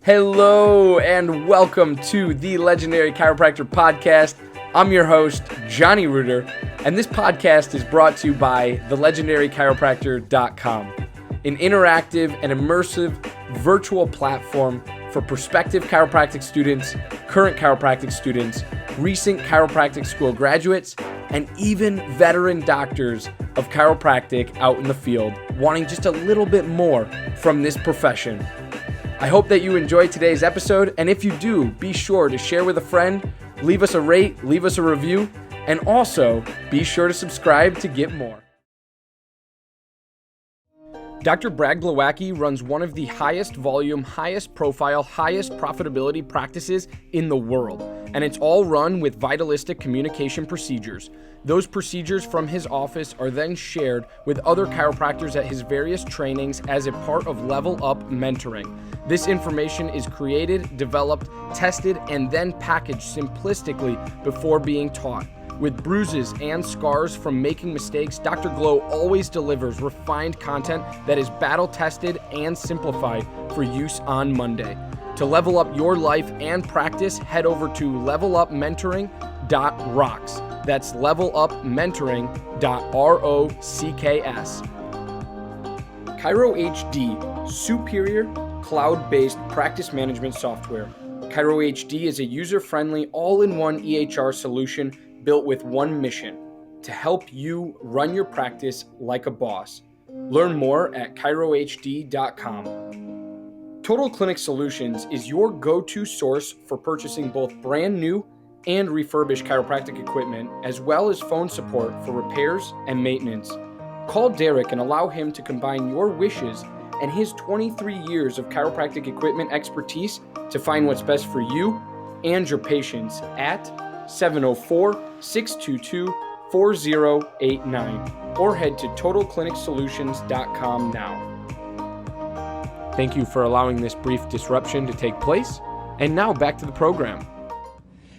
Hello and welcome to the Legendary Chiropractor Podcast. I'm your host, Johnny Reuter, and this podcast is brought to you by thelegendarychiropractor.com, an interactive and immersive virtual platform for prospective chiropractic students, current chiropractic students, recent chiropractic school graduates, and even veteran doctors of chiropractic out in the field wanting just a little bit more from this profession. I hope that you enjoyed today's episode, and if you do, be sure to share with a friend, leave us a rate, leave us a review, and also be sure to subscribe to get more. Dr. Brad Glowacki runs one of the highest volume, highest profile, highest profitability practices in the world, and it's all run with vitalistic communication procedures. Those procedures from his office are then shared with other chiropractors at his various trainings as a part of Level Up Mentoring. This information is created, developed, tested, and then packaged simplistically before being taught. With bruises and scars from making mistakes, Dr. Glow always delivers refined content that is battle-tested and simplified for use on Monday. To level up your life and practice, head over to levelupmentoring.rocks. That's levelupmentoring.rocks. Chiro HD, superior cloud-based practice management software. Chiro HD is a user-friendly, all-in-one EHR solution built with one mission: to help you run your practice like a boss. Learn more at chirohd.com. Total Clinic Solutions is your go-to source for purchasing both brand new and refurbished chiropractic equipment, as well as phone support for repairs and maintenance. Call Derek and allow him to combine your wishes and his 23 years of chiropractic equipment expertise to find what's best for you and your patients at 704-622-4089 or head to totalclinicsolutions.com now. Thank you for allowing this brief disruption to take place. And now back to the program.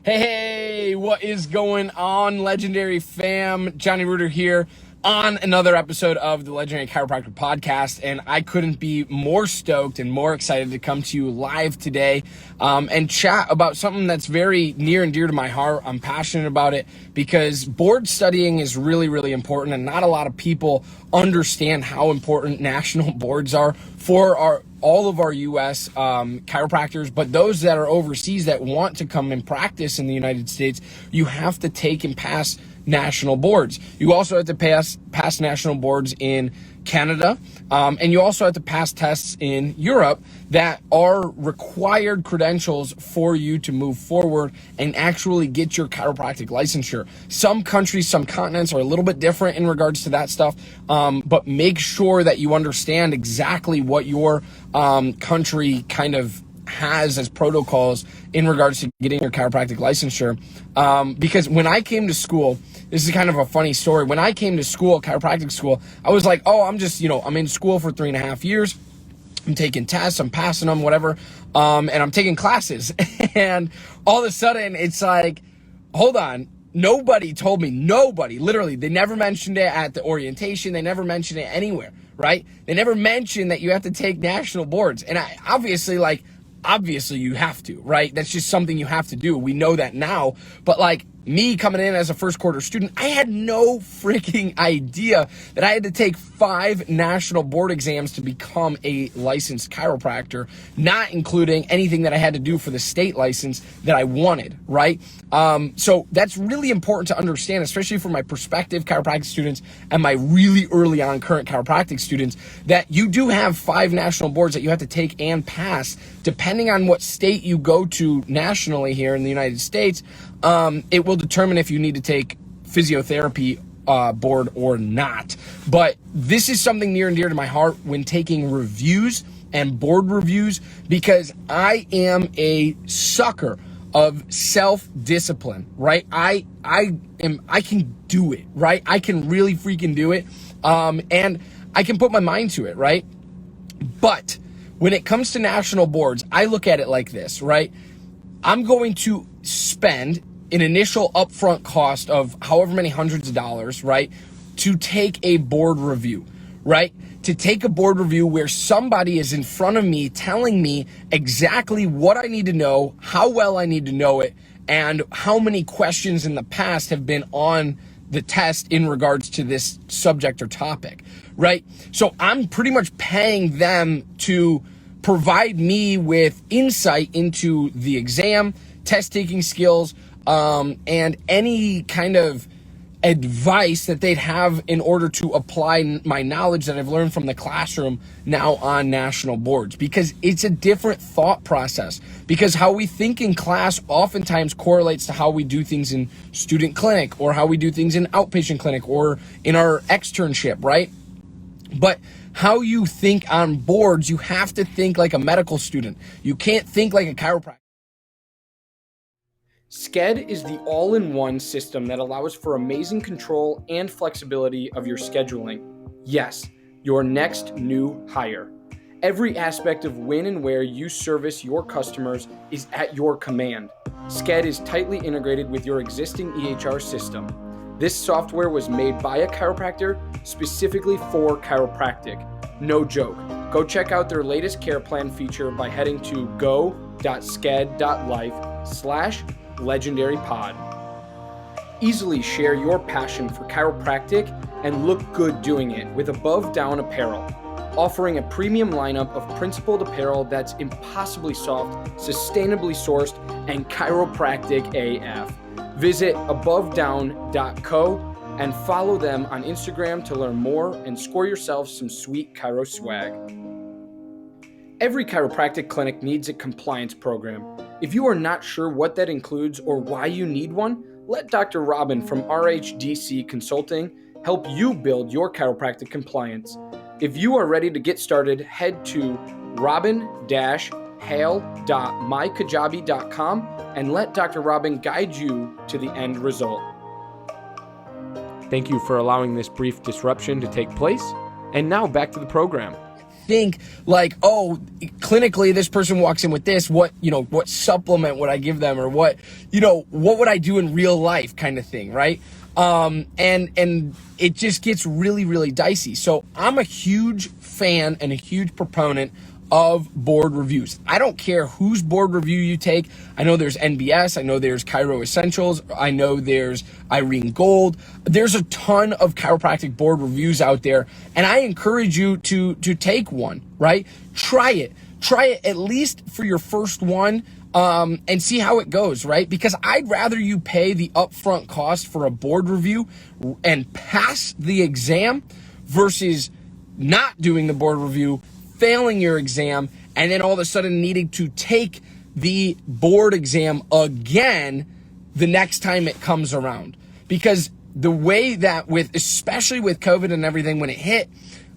Hey, what is going on, Legendary fam? Johnny Reuter here on another episode of the Legendary Chiropractor Podcast, and I couldn't be more stoked and more excited to come to you live today and chat about something that's very near and dear to my heart. I'm passionate about it because board studying is really, really important, and not a lot of people understand how important national boards are for all of our U.S. chiropractors, but those that are overseas that want to come and practice in the United States, you have to take and pass national boards. You also have to pass national boards in Canada, and you also have to pass tests in Europe that are required credentials for you to move forward and actually get your chiropractic licensure. Some countries, some continents are a little bit different in regards to that stuff, but make sure that you understand exactly what your country kind of has as protocols in regards to getting your chiropractic licensure. Because when I came to school, this is kind of a funny story. When I came to school, chiropractic school, I was like, oh, I'm in school for 3.5 years. I'm taking tests, I'm passing them, whatever. And I'm taking classes. And all of a sudden it's like, hold on. Nobody told me, literally, they never mentioned it at the orientation. They never mentioned it anywhere, right? They never mentioned that you have to take national boards. And obviously you have to, right? That's just something you have to do. We know that now. But me coming in as a first quarter student, I had no freaking idea that I had to take 5 national board exams to become a licensed chiropractor, not including anything that I had to do for the state license that I wanted, right? So that's really important to understand, especially for my prospective chiropractic students and my really early on current chiropractic students, that you do have 5 national boards that you have to take and pass, depending on what state you go to nationally here in the United States. It will determine if you need to take physiotherapy board or not. But this is something near and dear to my heart when taking reviews and board reviews, because I am a sucker of self-discipline, right? I can do it, right? I can really freaking do it. And I can put my mind to it, right? But when it comes to national boards, I look at it like this, right? I'm going to spend an initial upfront cost of however many hundreds of dollars, right, to take a board review, right? to take a board review where somebody is in front of me telling me exactly what I need to know, how well I need to know it, and how many questions in the past have been on the test in regards to this subject or topic, right? So I'm pretty much paying them to provide me with insight into the exam, test taking skills, and any kind of advice that they'd have in order to apply my knowledge that I've learned from the classroom now on national boards, because it's a different thought process, because how we think in class oftentimes correlates to how we do things in student clinic or how we do things in outpatient clinic or in our externship, right? But how you think on boards, you have to think like a medical student. You can't think like a chiropractor. Sked is the all-in-one system that allows for amazing control and flexibility of your scheduling. Yes, your next new hire. Every aspect of when and where you service your customers is at your command. Sked is tightly integrated with your existing EHR system. This software was made by a chiropractor specifically for Chiropractic. No joke. Go check out their latest care plan feature by heading to go.sked.life/legendarypod. Easily share your passion for chiropractic and look good doing it with Above Down apparel, offering a premium lineup of principled apparel that's impossibly soft, sustainably sourced, and chiropractic AF. Visit abovedown.co and follow them on Instagram to learn more and score yourself some sweet chiro swag. Every chiropractic clinic needs a compliance program. If you are not sure what that includes or why you need one, let Dr. Robin from RHDC Consulting help you build your chiropractic compliance. If you are ready to get started, head to robin-hale.mykajabi.com and let Dr. Robin guide you to the end result. Thank you for allowing this brief disruption to take place. And now back to the program. Think like, oh, clinically this person walks in with this, what supplement would I give them, or what would I do in real life, kind of thing, right? And it just gets really, really dicey. So I'm a huge fan and a huge proponent of board reviews. I don't care whose board review you take. I know there's NBS, I know there's Chiro Essentials, I know there's Irene Gold. There's a ton of chiropractic board reviews out there, and I encourage you to take one, right? Try it at least for your first one, and see how it goes, right? Because I'd rather you pay the upfront cost for a board review and pass the exam versus not doing the board review, failing your exam, and then all of a sudden needing to take the board exam again the next time it comes around. Because the way that especially with COVID and everything, when it hit,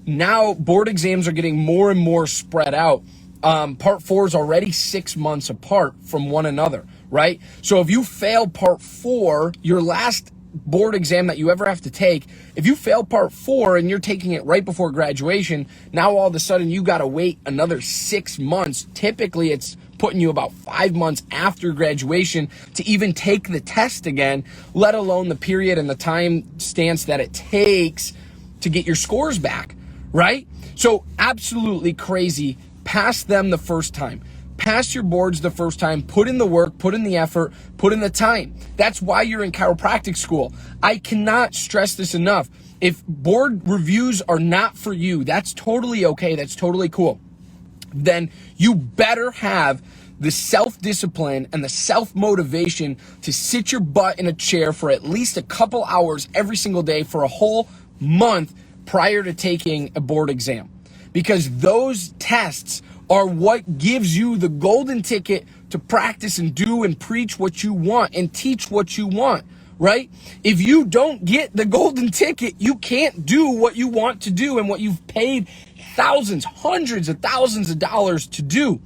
now board exams are getting more and more spread out. Part 4 is already 6 months apart from one another, right? So if you fail part 4, your last board exam that you ever have to take, if you fail part 4 and you're taking it right before graduation, now all of a sudden you got to wait another 6 months. Typically it's putting you about 5 months after graduation to even take the test again, let alone the period and the time stance that it takes to get your scores back, right? So absolutely crazy. Pass them the first time. Pass your boards the first time, put in the work, put in the effort, put in the time. That's why you're in chiropractic school. I cannot stress this enough. If board reviews are not for you, that's totally okay. That's totally cool. Then you better have the self-discipline and the self-motivation to sit your butt in a chair for at least a couple hours every single day for a whole month prior to taking a board exam. Because those tests are what gives you the golden ticket to practice and do and preach what you want and teach what you want, right? If you don't get the golden ticket, you can't do what you want to do and what you've paid thousands, hundreds of thousands of dollars to do.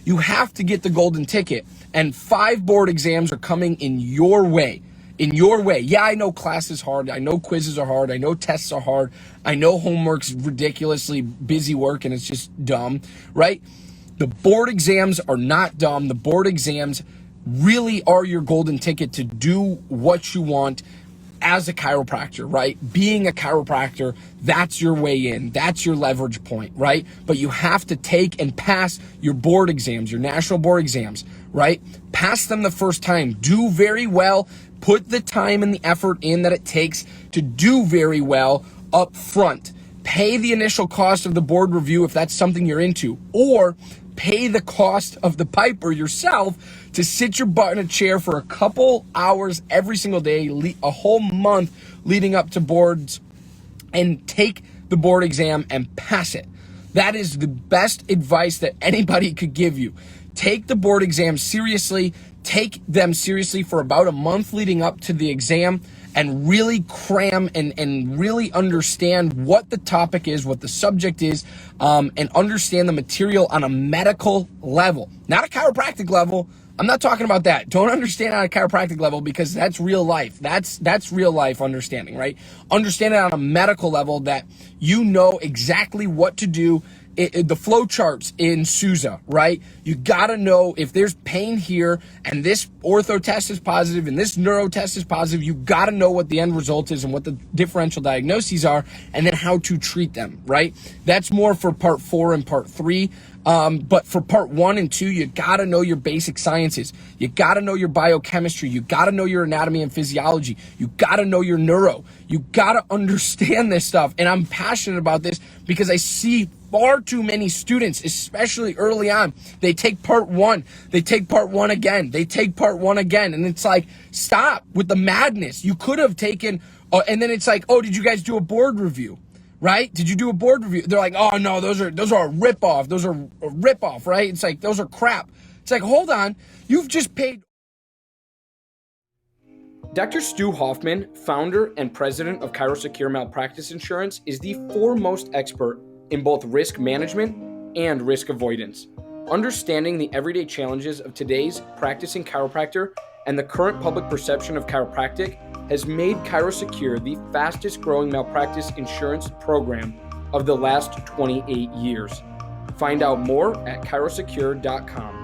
You have to get the golden ticket, and 5 board exams are coming in your way. In your way. Yeah, I know class is hard. I know quizzes are hard. I know tests are hard. I know homework's ridiculously busy work and it's just dumb, right? The board exams are not dumb. The board exams really are your golden ticket to do what you want as a chiropractor, right? Being a chiropractor, that's your way in. That's your leverage point, right? But you have to take and pass your board exams, your national board exams, right? Pass them the first time. Do very well. Put the time and the effort in that it takes to do very well up front. Pay the initial cost of the board review if that's something you're into, or pay the cost of the piper yourself to sit your butt in a chair for a couple hours every single day, a whole month leading up to boards, and take the board exam and pass it. That is the best advice that anybody could give you. Take the board exam seriously. Take them seriously for about a month leading up to the exam, and really cram and really understand what the topic is, what the subject is, and understand the material on a medical level, not a chiropractic level. I'm not talking about that. Don't understand on a chiropractic level, because that's real life. That's real life understanding, right? Understand it on a medical level, that you know exactly what to do. The flow charts in Sousa, right? You gotta know if there's pain here and this ortho test is positive and this neuro test is positive. You gotta know what the end result is and what the differential diagnoses are, and then how to treat them, right? That's more for part 4 and part 3. But for part 1 and 2, you gotta know your basic sciences. You gotta know your biochemistry. You gotta know your anatomy and physiology. You gotta know your neuro. You gotta understand this stuff. And I'm passionate about this because I see far too many students, especially early on, they take part 1, they take part 1 again, they take part 1 again. And it's like, stop with the madness. You could have taken, and then it's like, oh, did you guys do a board review? Right? Did you do a board review? They're like, oh no, those are a ripoff. Those are a ripoff, right? It's like, those are crap. It's like, hold on, you've just paid. Dr. Stu Hoffman, founder and president of Chiropractic Malpractice Insurance, is the foremost expert in both risk management and risk avoidance. Understanding the everyday challenges of today's practicing chiropractor and the current public perception of chiropractic has made Chiropractic the fastest growing malpractice insurance program of the last 28 years. Find out more at chiropractic.com.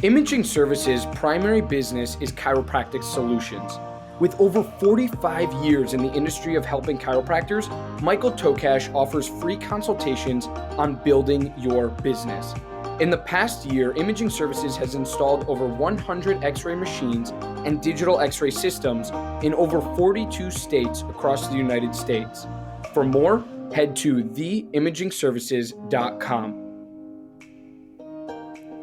Imaging Services' primary business is chiropractic solutions. With over 45 years in the industry of helping chiropractors, Michael Tokash offers free consultations on building your business. In the past year, Imaging Services has installed over 100 X-ray machines and digital X-ray systems in over 42 states across the United States. For more, head to theimagingservices.com.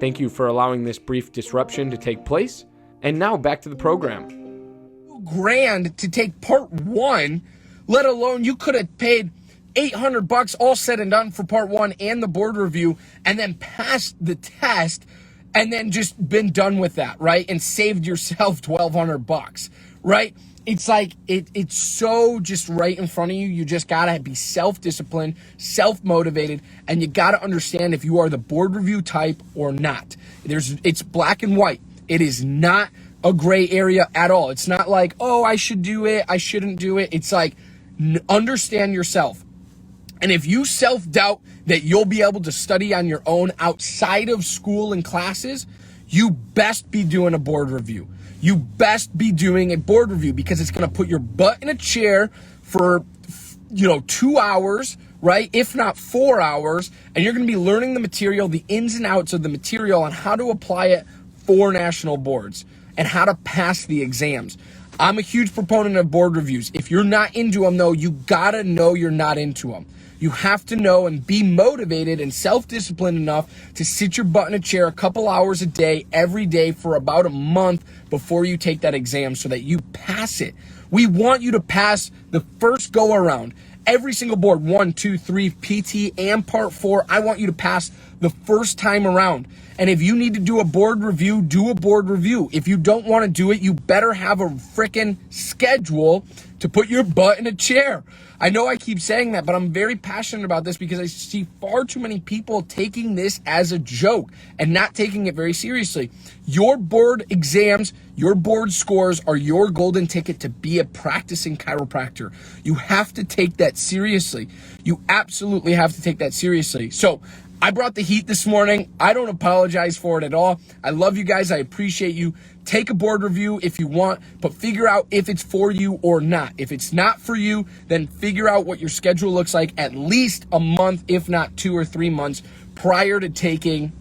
Thank you for allowing this brief disruption to take place. And now back to the program. $1,000 to take part 1, let alone you could have paid $800 all said and done for part 1 and the board review, and then passed the test, and then just been done with that, right? And saved yourself $1,200, right? It's like, it's so just right in front of you. You just gotta be self-disciplined, self-motivated, and you gotta understand if you are the board review type or not. It's black and white. It is not a gray area at all. It's not like, oh, I should do it, I shouldn't do it. It's like, understand yourself. And if you self-doubt that you'll be able to study on your own outside of school and classes, you best be doing a board review. You best be doing a board review, because it's going to put your butt in a chair for, 2 hours, right? If not 4 hours. And you're going to be learning the material, the ins and outs of the material, and how to apply it for national boards and how to pass the exams. I'm a huge proponent of board reviews. If you're not into them, though, you got to know you're not into them. You have to know and be motivated and self-disciplined enough to sit your butt in a chair a couple hours a day, every day for about a month before you take that exam, so that you pass it. We want you to pass the first go around. Every single board, 1, 2, 3, PT and part 4, I want you to pass the first time around. And if you need to do a board review, do a board review. If you don't want to do it, you better have a freaking schedule to put your butt in a chair. I know I keep saying that, but I'm very passionate about this because I see far too many people taking this as a joke and not taking it very seriously. Your board exams, your board scores are your golden ticket to be a practicing chiropractor. You have to take that seriously. You absolutely have to take that seriously. So I brought the heat this morning. I don't apologize for it at all. I love you guys. I appreciate you. Take a board review if you want, but figure out if it's for you or not. If it's not for you, then figure out what your schedule looks like at least a month, if not 2 or 3 months prior to taking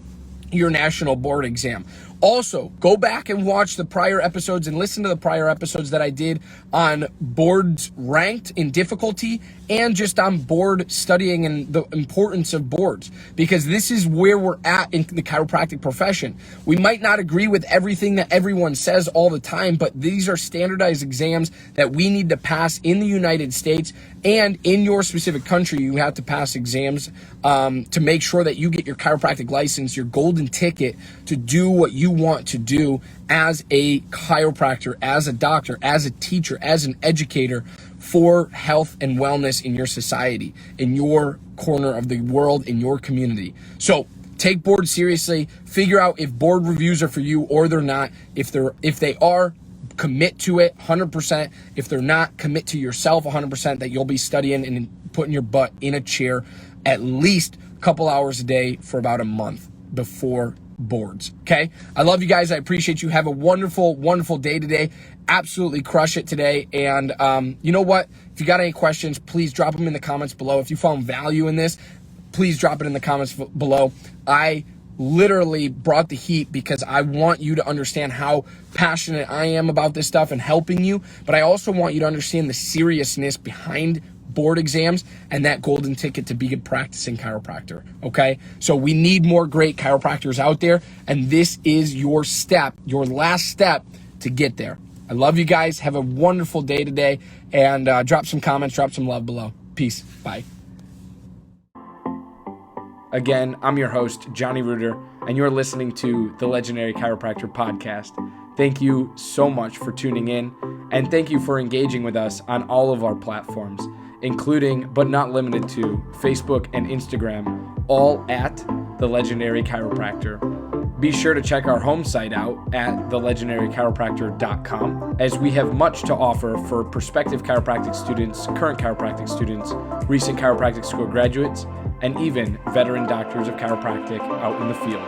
your national board exam. Also, go back and watch the prior episodes and listen to the prior episodes that I did on boards ranked in difficulty and just on board studying and the importance of boards, because this is where we're at in the chiropractic profession. We might not agree with everything that everyone says all the time, but these are standardized exams that we need to pass in the United States, and in your specific country, you have to pass exams to make sure that you get your chiropractic license, your golden ticket to do what you want to do as a chiropractor, as a doctor, as a teacher, as an educator for health and wellness in your society, in your corner of the world, in your community. So take board seriously, figure out if board reviews are for you or they're not. If they are, commit to it 100%. If they're not, commit to yourself 100% that you'll be studying and putting your butt in a chair at least a couple hours a day for about a month before boards. Okay. I love you guys. I appreciate you. Have a wonderful, wonderful day today. Absolutely crush it today. And you know what? If you got any questions, please drop them in the comments below. If you found value in this, please drop it in the comments below. I literally brought the heat because I want you to understand how passionate I am about this stuff and helping you. But I also want you to understand the seriousness behind board exams and that golden ticket to be a practicing chiropractor. Okay. So we need more great chiropractors out there. And this is your step, your last step to get there. I love you guys. Have a wonderful day today, and drop some comments, drop some love below. Peace. Bye. Again, I'm your host, Johnny Reuter, and you're listening to the Legendary Chiropractor Podcast. Thank you so much for tuning in, and thank you for engaging with us on all of our platforms, including, but not limited to, Facebook and Instagram, all at The Legendary Chiropractor. Be sure to check our home site out at thelegendarychiropractor.com, as we have much to offer for prospective chiropractic students, current chiropractic students, recent chiropractic school graduates, and even veteran doctors of chiropractic out in the field.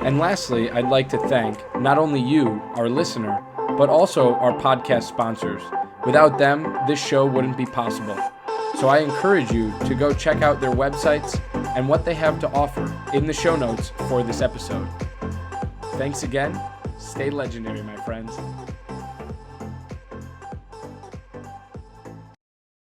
And lastly, I'd like to thank not only you, our listener, but also our podcast sponsors. Without them, this show wouldn't be possible. So I encourage you to go check out their websites and what they have to offer in the show notes for this episode. Thanks again. Stay legendary, my friends.